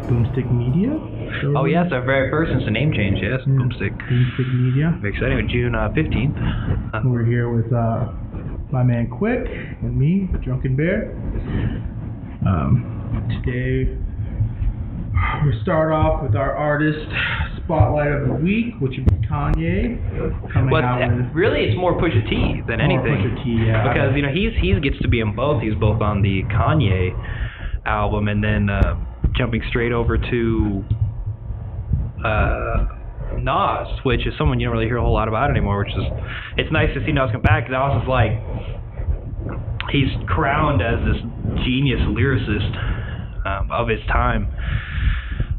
Boomstick Media. Oh yes, our very first since the name change. Yes, yeah. Boomstick. Boomstick Media. Very exciting. June 15th. We're here with my man Quick and me, Drunken Bear. Today we'll start off with our artist spotlight of the week, which would be Kanye. Really, it's more Pusha T than anything. Pusha T, yeah. Because he gets to be in both. He's both on the Kanye album and then jumping straight over to Nas, which is someone you don't really hear a whole lot about anymore. It's nice to see Nas come back. Because Nas is like, he's crowned as this genius lyricist of his time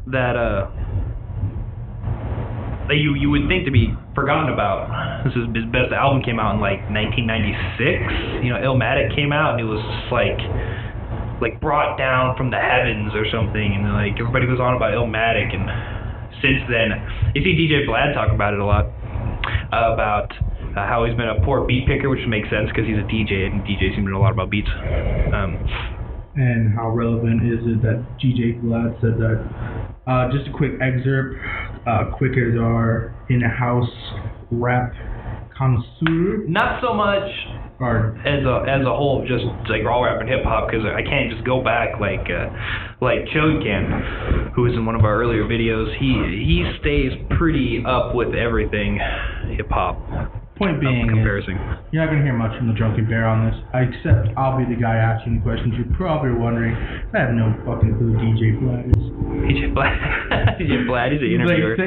that you would think to be forgotten about. His best album came out in like 1996. Illmatic came out and it was just like brought down from the heavens or something, and like everybody goes on about Illmatic. And since then, you see DJ Vlad talk about it a lot, about how he's been a poor beat picker, which makes sense because he's a DJ and DJs seem to know a lot about beats. And how relevant is it that DJ Vlad said that? Just a quick excerpt. Quick is our in-house rap connoisseur. Not so much as a whole, just like all rap and hip hop, because I can't just go back like Chode can, who was in one of our earlier videos. He stays pretty up with everything hip hop. Point being, you're not going to hear much from the Drunken Bear on this, except I'll be the guy asking the questions. You're probably wondering, I have no fucking clue who DJ Vlad is. DJ Vlad? DJ Vlad, he's an interviewer.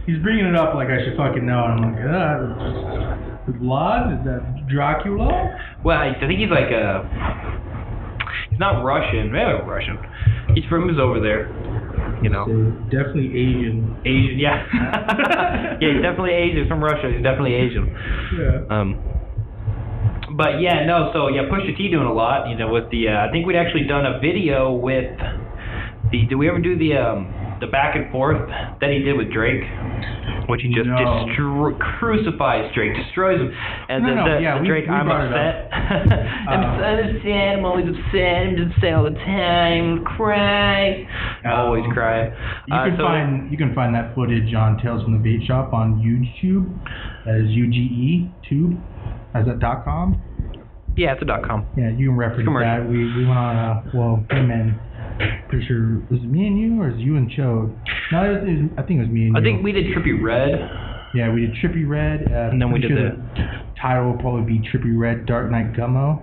He's bringing it up like I should fucking know, and I'm like, Vlad? Is that Dracula? Well, I think he's like he's not Russian, maybe Russian. He's from over there. Definitely Asian. Asian, yeah. Yeah, he's definitely Asian. He's from Russia. He's definitely Asian. Yeah. But yeah, no. So yeah, Pusha T doing a lot. With the I think we'd actually done a video with the. Did we ever do the back and forth that he did with Drake? Which he just crucifies Drake, destroys him, and Drake, I'm upset. I'm sad. I'm always upset. I'm just sad all the time. Cry. Always cry. You can find that footage on Tales from the Bait Shop on YouTube. That is UGE Tube. Is that .com? Yeah, it's a .com. Yeah, you can reference that. We went on hey man. Pretty sure, was it me and you, or is it you and Chode? No, I think it was me and you. I think we did Trippie Redd. Yeah, we did Trippie Redd. And then we did the title will probably be Trippie Redd Dark Knight Gummo.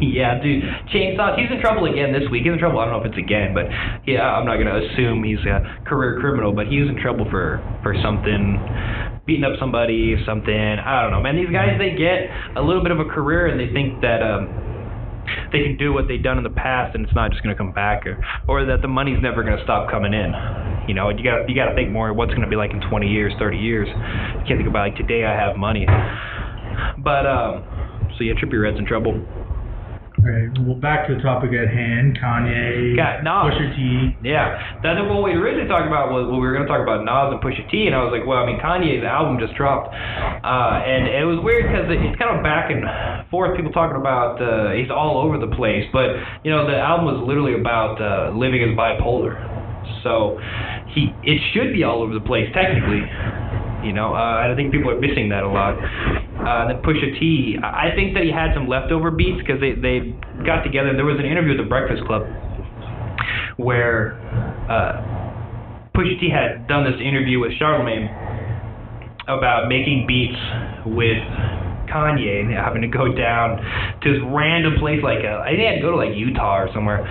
Yeah, dude. Chainsaw, he's in trouble again this week. He's in trouble, I don't know if it's again, but yeah, I'm not going to assume he's a career criminal, but he was in trouble for something, beating up somebody, something. I don't know, man. These guys, they get a little bit of a career and they think that they can do what they've done in the past and it's not just going to come back, or that the money's never going to stop coming in. You got to think more what's going to be like in 20 years, 30 years. You can't think about like today I have money. But so yeah, Trippie Redd's in trouble. Alright, well, back to the topic at hand. Kanye, Pusha T. Yeah, that's what we originally talked about. Was we were going to talk about Nas and Pusha T, and I was like, well, I mean, Kanye's album just dropped, and it was weird because it's kind of back and forth. People talking about he's all over the place, but the album was literally about living as bipolar, so it should be all over the place technically. I think people are missing that a lot. Then Pusha T, I think that he had some leftover beats because they got together. There was an interview with the Breakfast Club where Pusha T had done this interview with Charlemagne about making beats with Kanye and having to go down to this random place I think he had to go to like Utah or somewhere.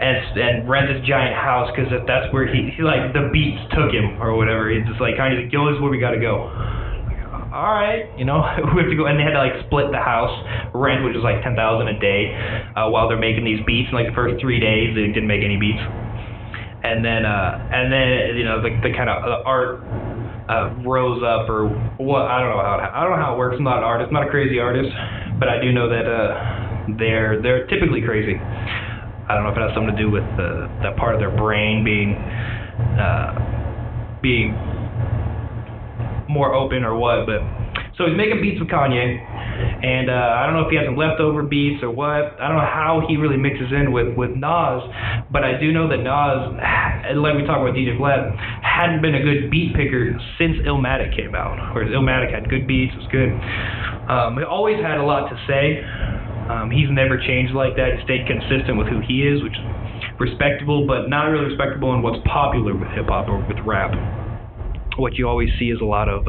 And rent this giant house because that's where he like the beats took him or whatever. He's just like kind of like, yo, this is where we gotta go. All right, we have to go, and they had to like split the house rent, which was like $10,000 a day, while they're making these beats. And like the first 3 days, they didn't make any beats. And then the kind of art rose up or what? I don't know how it works. I'm not an artist, I'm not a crazy artist, but I do know that they're typically crazy. I don't know if it has something to do with that part of their brain being more open or what, but so he's making beats with Kanye. And I don't know if he has some leftover beats or what. I don't know how he really mixes in with Nas, but I do know that Nas, like we talked about DJ Vlad, hadn't been a good beat picker since Illmatic came out. Whereas Illmatic had good beats, was good. He always had a lot to say. He's never changed like that. He stayed consistent with who he is, which is respectable, but not really respectable in what's popular with hip-hop or with rap. What you always see is a lot of,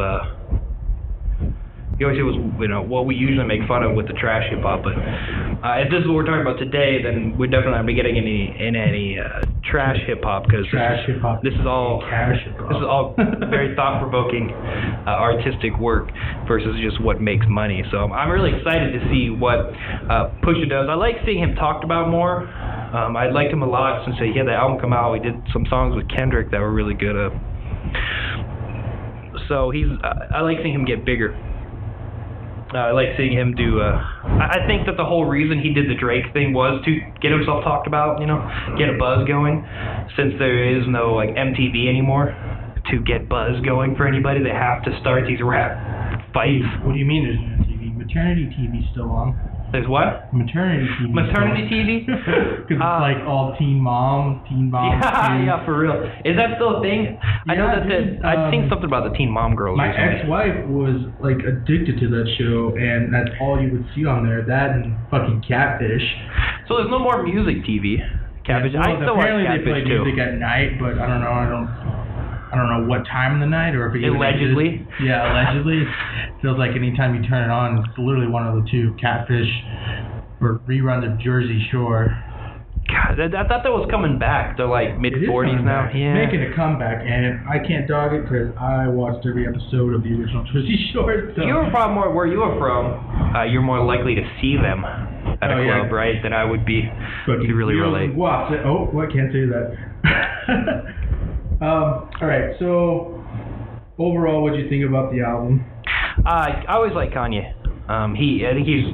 you always see was, what we usually make fun of with the trash hip-hop, but if this is what we're talking about today, then we're definitely not be getting in any trash hip-hop, because this is all very thought-provoking artistic work versus just what makes money. So I'm really excited to see what Pusha does. I like seeing him talked about more. I liked him a lot since he had the album come out. We did some songs with Kendrick that were really good. So I like seeing him get bigger. I like seeing him do. I think that the whole reason he did the Drake thing was to get himself talked about, get a buzz going. Since there is no MTV anymore, to get buzz going for anybody, they have to start these rap fights. What do you mean there's no TV? Maternity TV's still on. There's what? Maternity TV. Maternity TV? Because it's all Teen Mom. Yeah, for real. Is that still a thing? I know that I've seen something about the Teen Mom girls. My recently. ex-wife was addicted to that show, and that's all you would see on there. That and fucking Catfish. So there's no more music TV. Catfish. I still watch Catfish apparently they play music at night, but I don't know. I don't know what time of the night, or if it allegedly. Yeah, allegedly. It feels like anytime you turn it on, it's literally one of the two: Catfish or reruns of Jersey Shore. God, I thought that was coming back. They're mid-40s now. Back. Yeah, making a comeback, and I can't dog it because I watched every episode of the original Jersey Shore. So. You were from where you were from. You're more likely to see them at a club, right? Than I would be. To really relate. I can't say that. All right, so overall, what do you think about the album? I always like Kanye. I think he's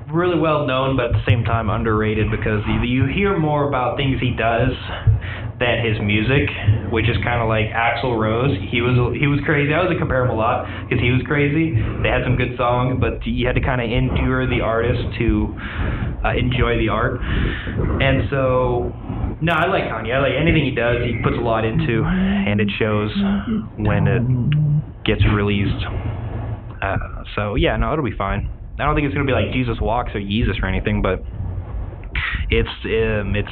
really well known, but at the same time underrated, because you hear more about things he does than his music, which is kind of like Axl Rose. He was crazy. I always compare him a lot because he was crazy. They had some good songs, but you had to kind of endure the artist to enjoy the art. And so, no, I like Kanye. I like anything he does. He puts a lot into, and it shows when it gets released. So yeah, no, it'll be fine. I don't think it's gonna be like Jesus Walks or Yeezus or anything, but it's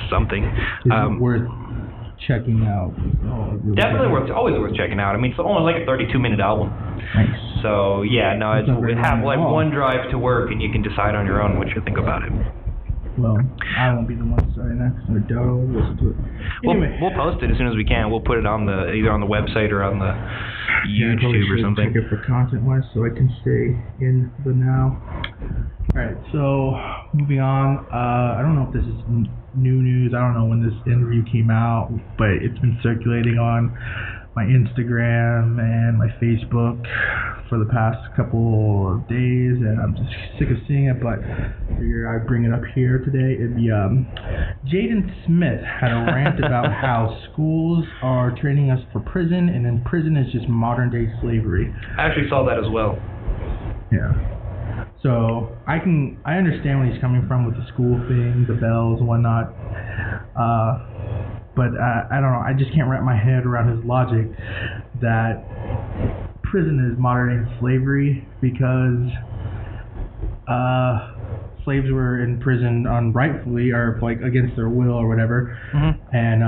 something. Is it worth checking out? Definitely always worth checking out. I mean, it's only like a 32-minute album. Nice. So yeah, no, it have one drive to work, and you can decide on your own what you think about it. Well, I won't be the one deciding that, because I doubt I'll listen to it. Anyway. We'll post it as soon as we can. We'll put it on either on the website or on the YouTube or something. Check it for content-wise, so I can stay in the now. All right, so moving on. I don't know if this is new news. I don't know when this interview came out, but it's been circulating on my Instagram and my Facebook for the past couple of days, and I'm just sick of seeing it, but I figure I'd bring it up here today. It'd be Jaden Smith had a rant about how schools are training us for prison, and then prison is just modern day slavery. I actually saw that as well. Yeah. So I understand where he's coming from with the school thing, the bells and whatnot. But I don't know, I just can't wrap my head around his logic that prison is modern day slavery, because slaves were in prison unrightfully, or against their will or whatever, and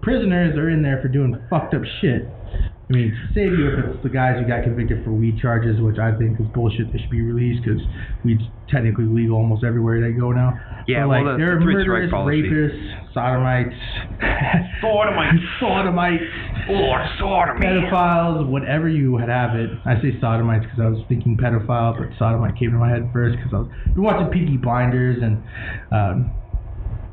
prisoners are in there for doing fucked up shit. I mean, save you if it's the guys who got convicted for weed charges, which I think is bullshit. They should be released, because weed's technically legal almost everywhere they go now. Yeah, but they're murderers, rapists, sodomites, pedophiles, whatever you would have it. I say sodomites because I was thinking pedophile, but sodomite came to my head first because I've been watching Peaky Blinders, and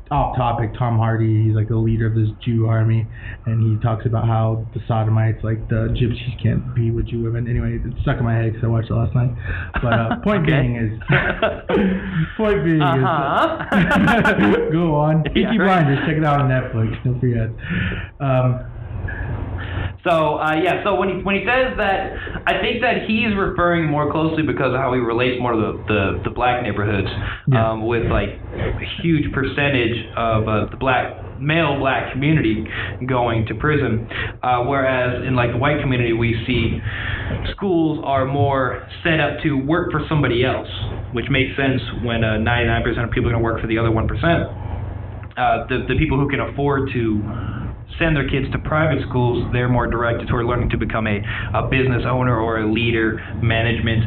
off topic, Tom Hardy, he's the leader of this Jew army, and he talks about how the sodomites, the gypsies, can't be with Jew women. Anyway, it's stuck in my head because I watched it last night. But point being is go on. Peaky Blinders, check it out on Netflix. Don't forget. So so when he says that, I think that he's referring more closely because of how he relates more to the black neighborhoods, with like a huge percentage of the male black community going to prison, whereas in like the white community we see schools are more set up to work for somebody else, which makes sense when 99% of people are going to work for the other 1%. The people who can afford to send their kids to private schools, they're more directed toward learning to become a business owner or a leader, management.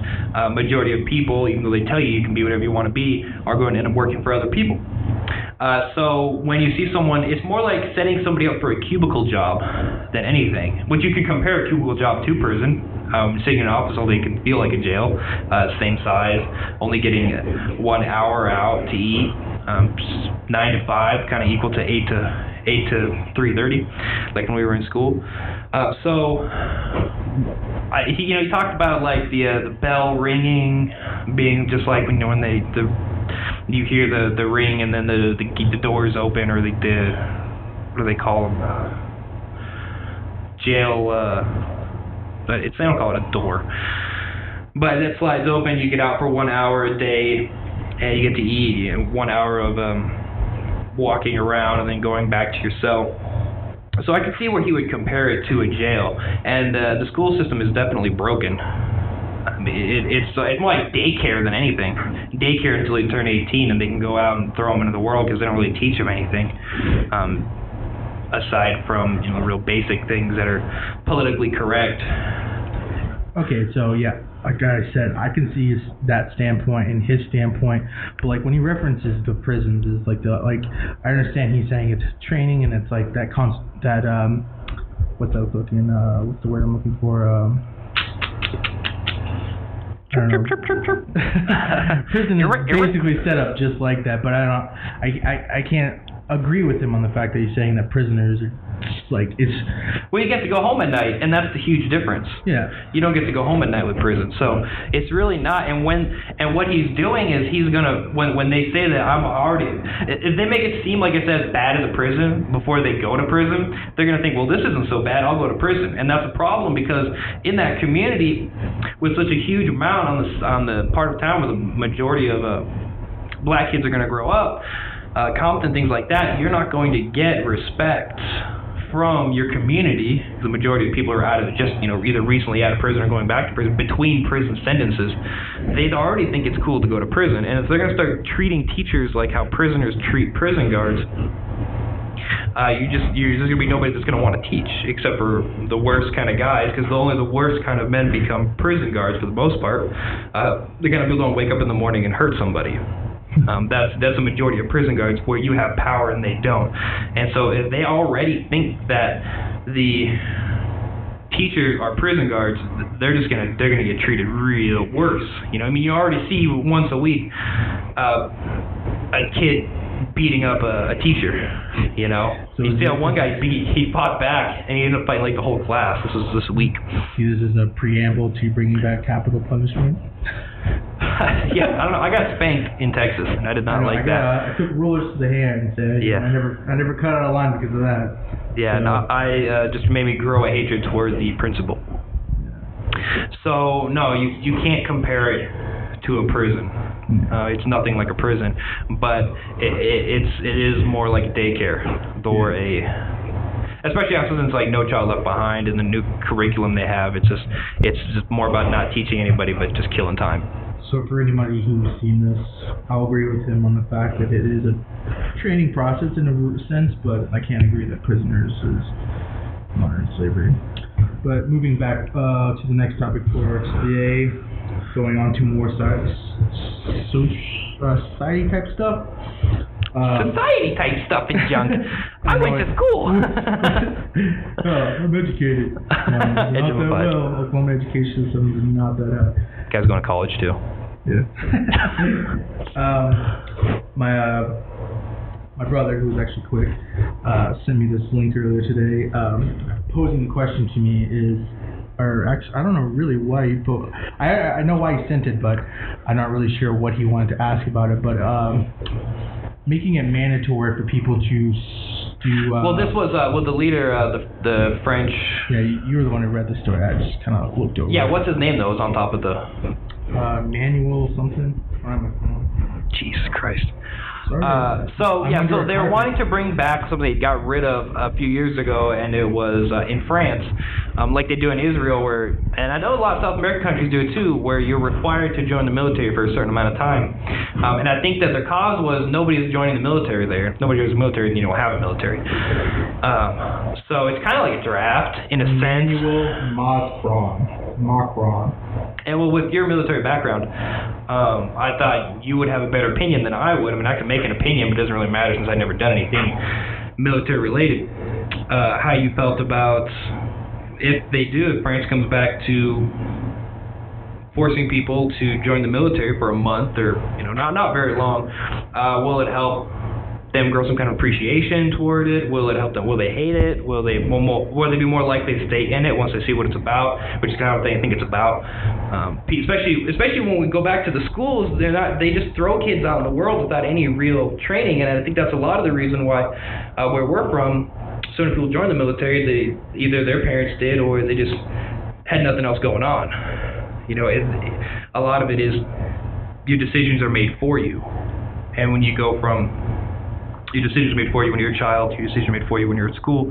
Majority of people, even though they tell you can be whatever you want to be, are going to end up working for other people. So when you see someone, it's more like setting somebody up for a cubicle job than anything, which you can compare a cubicle job to prison. Sitting in an office all day can feel like a jail, same size, only getting 1 hour out to eat, 9 to 5, kind of equal to 8 to 3:30, like when we were in school. He talked about like the bell ringing being just like when you hear the ring and then the doors open, or the what do they call them? Jail. But they don't call it a door. But it slides open. You get out for 1 hour a day, and you get to eat. 1 hour of walking around and then going back to your cell. So I can see where he would compare it to a jail. And the school system is definitely broken. I mean, it's more like daycare than anything. Daycare until they turn 18 and they can go out and throw them into the world because they don't really teach them anything. Aside from real basic things that are politically correct. Okay, so yeah, like I said, I can see that standpoint and his standpoint, but like when he references the prisons, is like I understand he's saying it's training and it's like that what's the word I'm looking for? Prison is basically set up just like that, but I can't agree with him on the fact that he's saying that prisoners are like it's. Well, you get to go home at night, and that's the huge difference. Yeah. You don't get to go home at night with prison, so it's really not. And what he's doing is he's gonna when they say that if they make it seem like it's as bad as a prison before they go to prison, they're gonna think, well, this isn't so bad, I'll go to prison, and that's a problem because in that community with such a huge amount on the part of town where the majority of black kids are gonna grow up. Compton, things like that, you're not going to get respect from your community. The majority of people are out of just, either recently out of prison or going back to prison, between prison sentences. They'd already think it's cool to go to prison. And if they're going to start treating teachers like how prisoners treat prison guards, there's going to be nobody that's going to want to teach, except for the worst kind of guys, because only the worst kind of men become prison guards for the most part. The kind of people don't wake up in the morning and hurt somebody. That's a majority of prison guards where you have power and they don't. And so if they already think that the teachers are prison guards, they're gonna get treated real worse. You already see once a week a kid beating up a teacher. So you see how one guy he fought back and he ended up fighting like the whole class. This was this week. See, this is a preamble to bringing back capital punishment. Yeah, I don't know. I got spanked in Texas, and I did not like that. I took rulers to the hand and said, I never cut out a line because of that. Yeah, so. No, I just made me grow a hatred toward the principal. So no, you can't compare it to a prison. It's nothing like a prison, but it is more like a daycare or especially after since like No Child Left Behind and the new curriculum they have. It's just more about not teaching anybody but just killing time. So for anybody who's seen this, I'll agree with him on the fact that it is a training process in a sense, but I can't agree that prisoners is modern slavery. But moving back to the next topic for today, going on to more society type stuff. Society type stuff and junk. I went to school. I'm educated. Not that well. Oklahoma education system is not that high. Guy's going to college too. Yeah. My brother, who was actually quick, sent me this link earlier today. Posing the question to me is, or actually, I don't know really why he put. I know why he sent it, but I'm not really sure what he wanted to ask about it. But making it mandatory for people to Well, this was the leader, the French. Yeah, you were the one who read the story. I just kind of looked over. Yeah, what's his name though? It was on top of the. Manuel something. Jesus Christ. So they were wanting to bring back something they got rid of a few years ago, and it was in France, like they do in Israel, and I know a lot of South American countries do it too, where you're required to join the military for a certain amount of time. And I think that the cause was nobody's joining the military there. Nobody joins the military, and you don't have a military. So it's kind of like a draft in a sense. Macron. And well, with your military background, I thought you would have a better opinion than I would. I mean, I can make an opinion, but it doesn't really matter since I've never done anything military related. How you felt about if France comes back to forcing people to join the military for a month or not very long, will it help them grow some kind of appreciation toward it? Will it help them? Will they hate it? Will they be more likely to stay in it once they see what it's about, which is kind of what they think it's about? Especially when we go back to the schools, they just throw kids out in the world without any real training, and I think that's a lot of the reason why where we're from, so many people join the military. Either their parents did or they just had nothing else going on. A lot of it is your decisions are made for you, and when you go from your decisions made for you when you're a child, your decisions made for you when you're at school.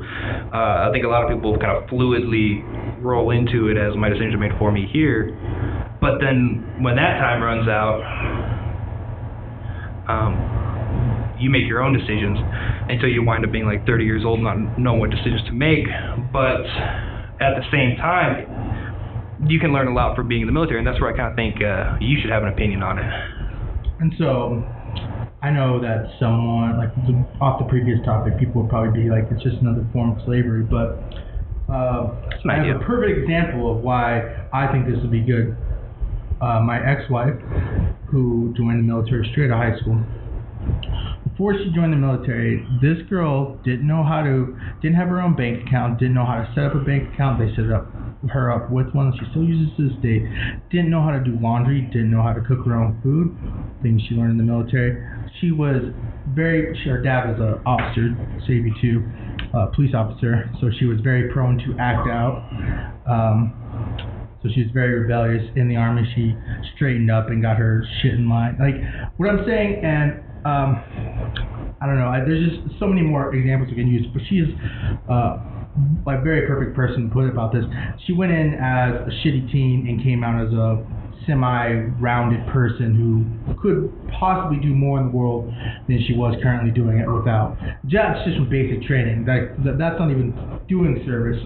I think a lot of people kind of fluidly roll into it as my decisions are made for me here. But then when that time runs out, you make your own decisions until you wind up being like 30 years old, not knowing what decisions to make. But at the same time, you can learn a lot from being in the military, and that's where I kind of think you should have an opinion on it. And so I know that someone, off the previous topic, people would probably be like, it's just another form of slavery, but I have a perfect example of why I think this would be good. My ex-wife, who joined the military straight out of high school, before she joined the military, this girl didn't have her own bank account, didn't know how to set up a bank account. They set her up with one. She still uses to this day. Didn't know how to do laundry, didn't know how to cook her own food, things she learned in the military. She was her dad was an officer, Savvy 2, police officer, so she was very prone to act out. So she was very rebellious in the Army. She straightened up and got her shit in line. Like, what I'm saying, and I don't know, there's just so many more examples we can use, but she is a very perfect person to put it about this. She went in as a shitty teen and came out as a semi-rounded person who could possibly do more in the world than she was currently doing it without. That's just with basic training. That's not even doing service.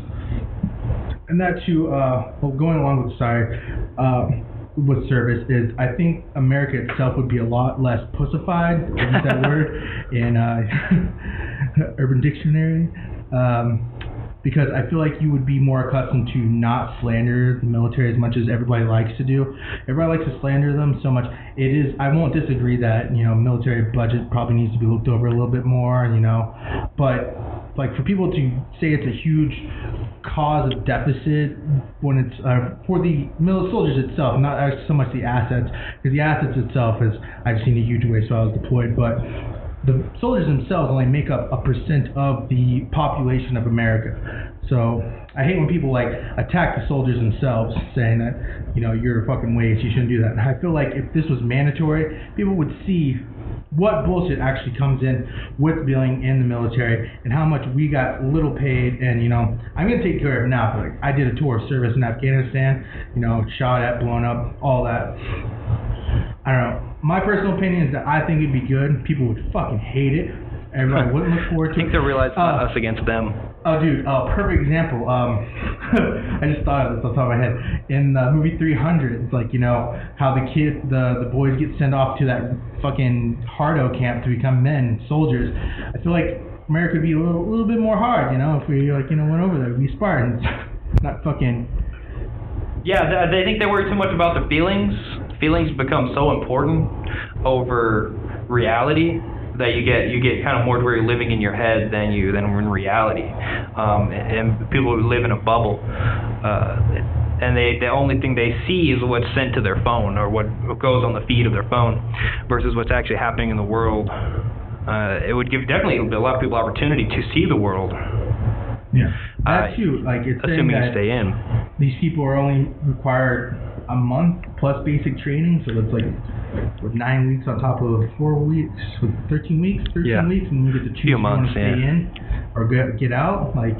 And that too, going along with with service is, I think America itself would be a lot less pussified, use that word, in Urban Dictionary. Because I feel like you would be more accustomed to not slander the military as much as everybody likes to do. Everybody likes to slander them so much. I won't disagree that, military budget probably needs to be looked over a little bit more, but like for people to say it's a huge cause of deficit when it's for the soldiers itself, not so much the assets, because the assets itself I've seen a huge waste while I was deployed, but the soldiers themselves only make up 1% of the population of America. So I hate when people attack the soldiers themselves, saying that you're a fucking waste, you shouldn't do that. And I feel like if this was mandatory, people would see what bullshit actually comes in with being in the military and how much we got little paid. And I'm gonna take care of it now. But I did a tour of service in Afghanistan, shot at, blown up, all that. I don't know. My personal opinion is that I think it'd be good. People would fucking hate it. Everybody wouldn't look forward to it. I think they'll realize it's not us against them. Oh, dude, perfect example. I just thought of this off the top of my head. In the movie 300, it's like, how the boys get sent off to that fucking hardo camp to become men, soldiers. I feel like America would be a little bit more hard, if we, went over there. We'd be Spartans, not fucking... Yeah, they think they worry too much about the feelings. Feelings become so important over reality that you get kind of more to where you're living in your head than in reality. And people who live in a bubble, and the only thing they see is what's sent to their phone or what goes on the feed of their phone versus what's actually happening in the world it would give definitely a lot of people opportunity to see the world. Yeah, that's you. Like it's assuming saying you that stay in. these people are only required a month plus basic training, so it's like with 9 weeks on top of 4 weeks, with 13 weeks, weeks, and you get to choose if you want to stay in or get out. Like,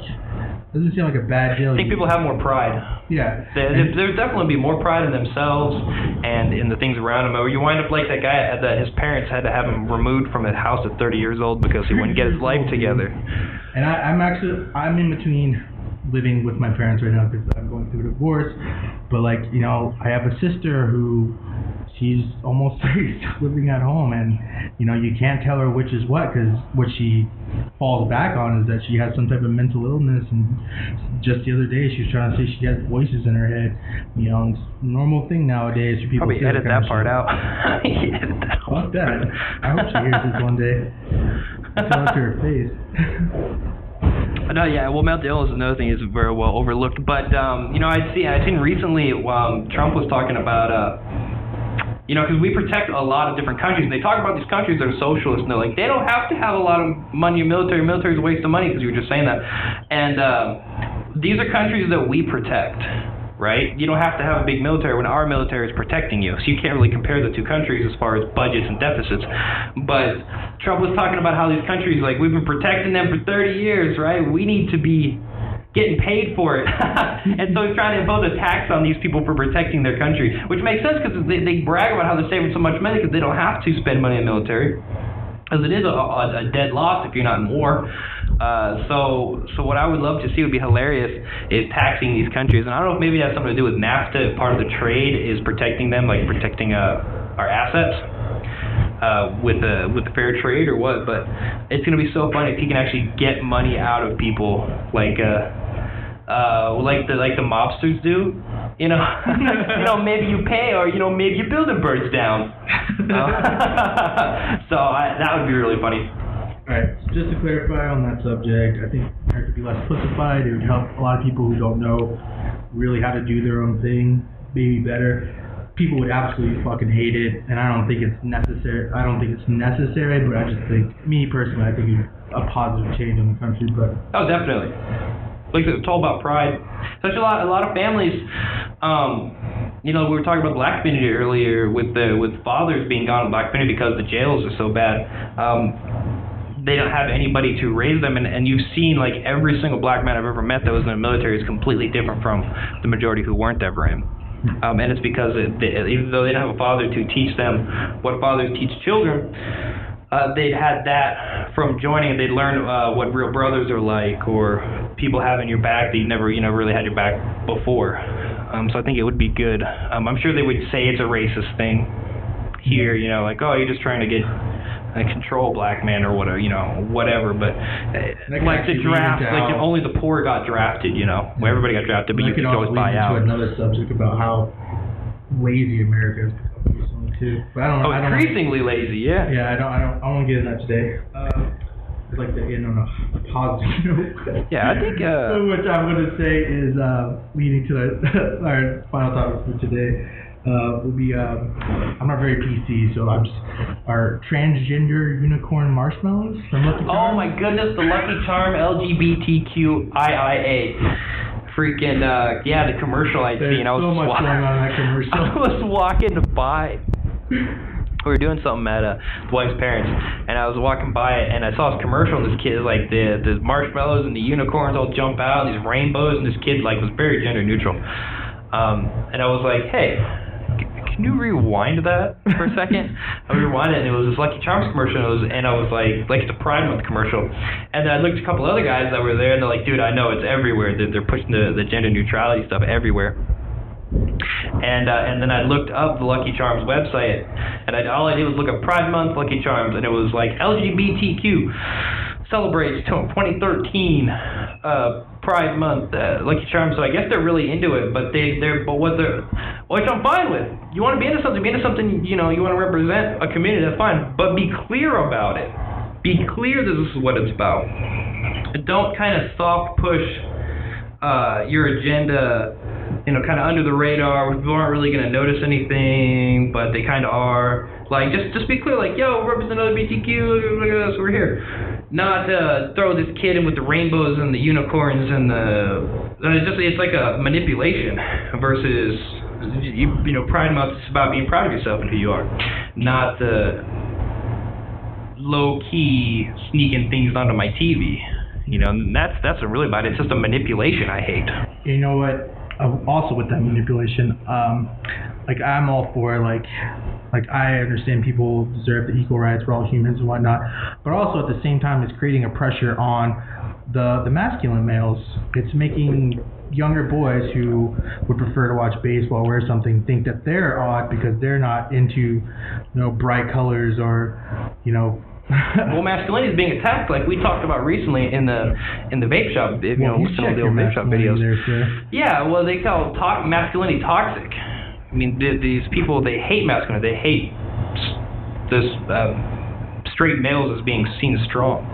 doesn't seem like a bad deal. I think people have more pride. Yeah. There's definitely be more pride in themselves and in the things around them. Or you wind up like that guy that his parents had to have him removed from his house at 30 years old because he wouldn't get his life together. And I'm in between living with my parents right now because I'm going through a divorce. But like, you know, I have a sister who she's almost living at home, and you know, you can't tell her which is what, because what she falls back on is that she has some type of mental illness. And just the other day she was trying to say she has voices in her head. You know, it's a normal thing nowadays for people. Probably edit that part out. Fuck that. I hope she hears this one day. Tell it to her face. No, yeah. Well, mental illness is another thing is very well overlooked. But you know, I'd seen recently Trump was talking about you know, because we protect a lot of different countries. And they talk about these countries that are socialist, and they're like, they don't have to have a lot of money in military. Military is a waste of money, because you were just saying that. And these are countries that we protect, right? You don't have to have a big military when our military is protecting you. So you can't really compare the two countries as far as budgets and deficits. But Trump was talking about how these countries, like, we've been protecting them for 30 years, right? We need to be getting paid for it. And so he's trying to impose a tax on these people for protecting their country, which makes sense because they brag about how they're saving so much money because they don't have to spend money in the military, because it is a dead loss if you're not in war. So what I would love to see would be hilarious is taxing these countries. And I don't know if maybe it has something to do with NAFTA. Part of the trade is protecting them, like protecting our assets with the fair trade or what. But it's going to be so funny if he can actually get money out of people like the mobsters do, you know. You know, maybe you pay, or you know, maybe your building burns down. So that would be really funny. Alright, so just to clarify on that subject, I think there could be less pussified. It would help a lot of people who don't know really how to do their own thing maybe better. People would absolutely fucking hate it, and I don't think it's necessary. But I just think, me personally, I think it's a positive change in the country. But oh, definitely. Like it's all about pride. Such a lot of families. You know, we were talking about the black community earlier with fathers being gone in the black community because the jails are so bad. They don't have anybody to raise them, and you've seen like every single black man I've ever met that was in the military is completely different from the majority who weren't ever in. And it's because even though they didn't have a father to teach them what fathers teach children, they'd had that from joining. They'd learn what real brothers are like, or people having your back that you never really had your back before. So I think it would be good. I'm sure they would say it's a racist thing here, you know, like, oh, you're just trying to get control black man or whatever, you know, whatever. But like the draft, like only the poor got drafted, you know, where everybody got drafted, but you could always buy out. Another subject about how lazy America has become recently too. But I don't. Increasingly lazy, yeah. Yeah, I want to get into that today. I'd like to end on a positive note. Yeah, I think. What I'm going to say is leading to our final topic for today. Will be I'm not very PC, so I'm just our transgender unicorn marshmallows from Lucky Charms. Oh my goodness, the Lucky Charm LGBTQIIA. Freaking yeah, the commercial I'd seen. There's so much going on in that commercial. I was walking by. We were doing something at the wife's parents, and I was walking by it, and I saw this commercial, and this kid, like, the marshmallows and the unicorns all jump out, and these rainbows, and this kid, like, was very gender neutral. And I was like, hey, can you rewind that for a second? I rewound it, and it was this Lucky Charms commercial, and I was like it's a Pride Month commercial. And then I looked at a couple other guys that were there, and they're like, dude, I know, it's everywhere. They're pushing the gender neutrality stuff everywhere. And then I looked up the Lucky Charms website, and all I did was look up Pride Month Lucky Charms, and it was like LGBTQ celebrates 2013 Pride Month Lucky Charms. So I guess they're really into it, but which I'm fine with. You want to be into something, you know, you want to represent a community, that's fine, but be clear about it. Be clear that this is what it's about. Don't kind of soft push your agenda, you know, kind of under the radar. People aren't really going to notice anything, but they kind of are. Like, just be clear, like, yo, represent LGBTQ, look at us, we're here. Not throw this kid in with the rainbows and the unicorns and it's like a manipulation versus, Pride Month is about being proud of yourself and who you are. Not the low-key sneaking things onto my TV. And that's what it's really about. It's just a manipulation I hate. You know what? Also with that manipulation, I'm all for like I understand people deserve the equal rights, we're all humans and whatnot, but also at the same time it's creating a pressure on the masculine males. It's making younger boys who would prefer to watch baseball wear something think that they're odd because they're not into bright colors or well, masculinity is being attacked, like we talked about recently in the vape shop. Some of the old vape shop videos. Yeah, well, they call masculinity toxic. I mean, these people, they hate masculinity. They hate this straight males as being seen as strong.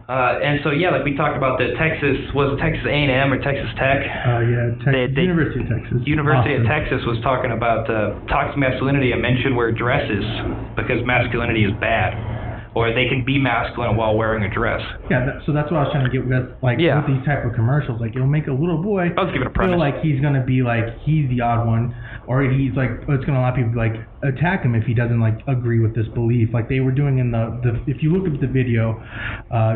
And so, like we talked about the Texas A&M or Texas Tech? University of Texas. University of Texas was talking about toxic masculinity and men should wear dresses because masculinity is bad. Or they can be masculine while wearing a dress. Yeah, so that's what I was trying to get with, with these type of commercials. Like, it'll make a little boy feel like he's going to be he's the odd one, or he's it's going to allow people to attack him if he doesn't agree with this belief. Like they were doing in the if you look at the video,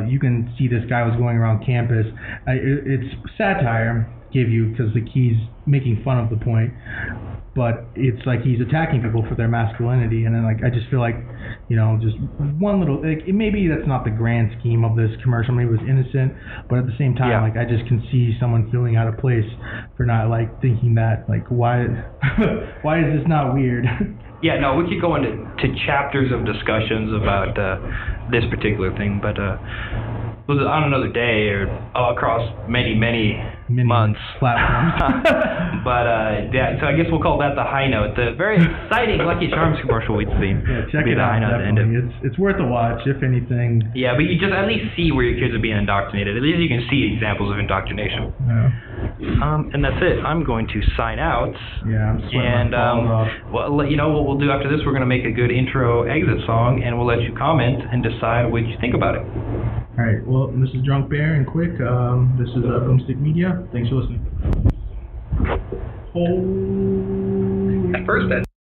you can see this guy was going around campus. It's satire, because he's making fun of the point. But it's he's attacking people for their masculinity, and then I just feel just one little maybe that's not the grand scheme of this commercial. Maybe it was innocent, but at the same time, I just can see someone feeling out of place for not thinking that why is this not weird? Yeah, no, we could go into chapters of discussions about this particular thing, but was it on another day or across many months platforms. But so I guess we'll call that the high note. The very exciting Lucky Charms commercial we'd seen. Yeah, check it out. It's worth a watch, if anything. Yeah, but you just at least see where your kids are being indoctrinated. At least you can see examples of indoctrination. Yeah. And that's it. I'm going to sign out. Yeah, I'm sweating. Well, what we'll do after this, we're going to make a good intro exit song, and we'll let you comment and decide what you think about it. All right. Well, this is Drunk Bear and Quick. This is Boomstick Media. Thanks for listening. At first,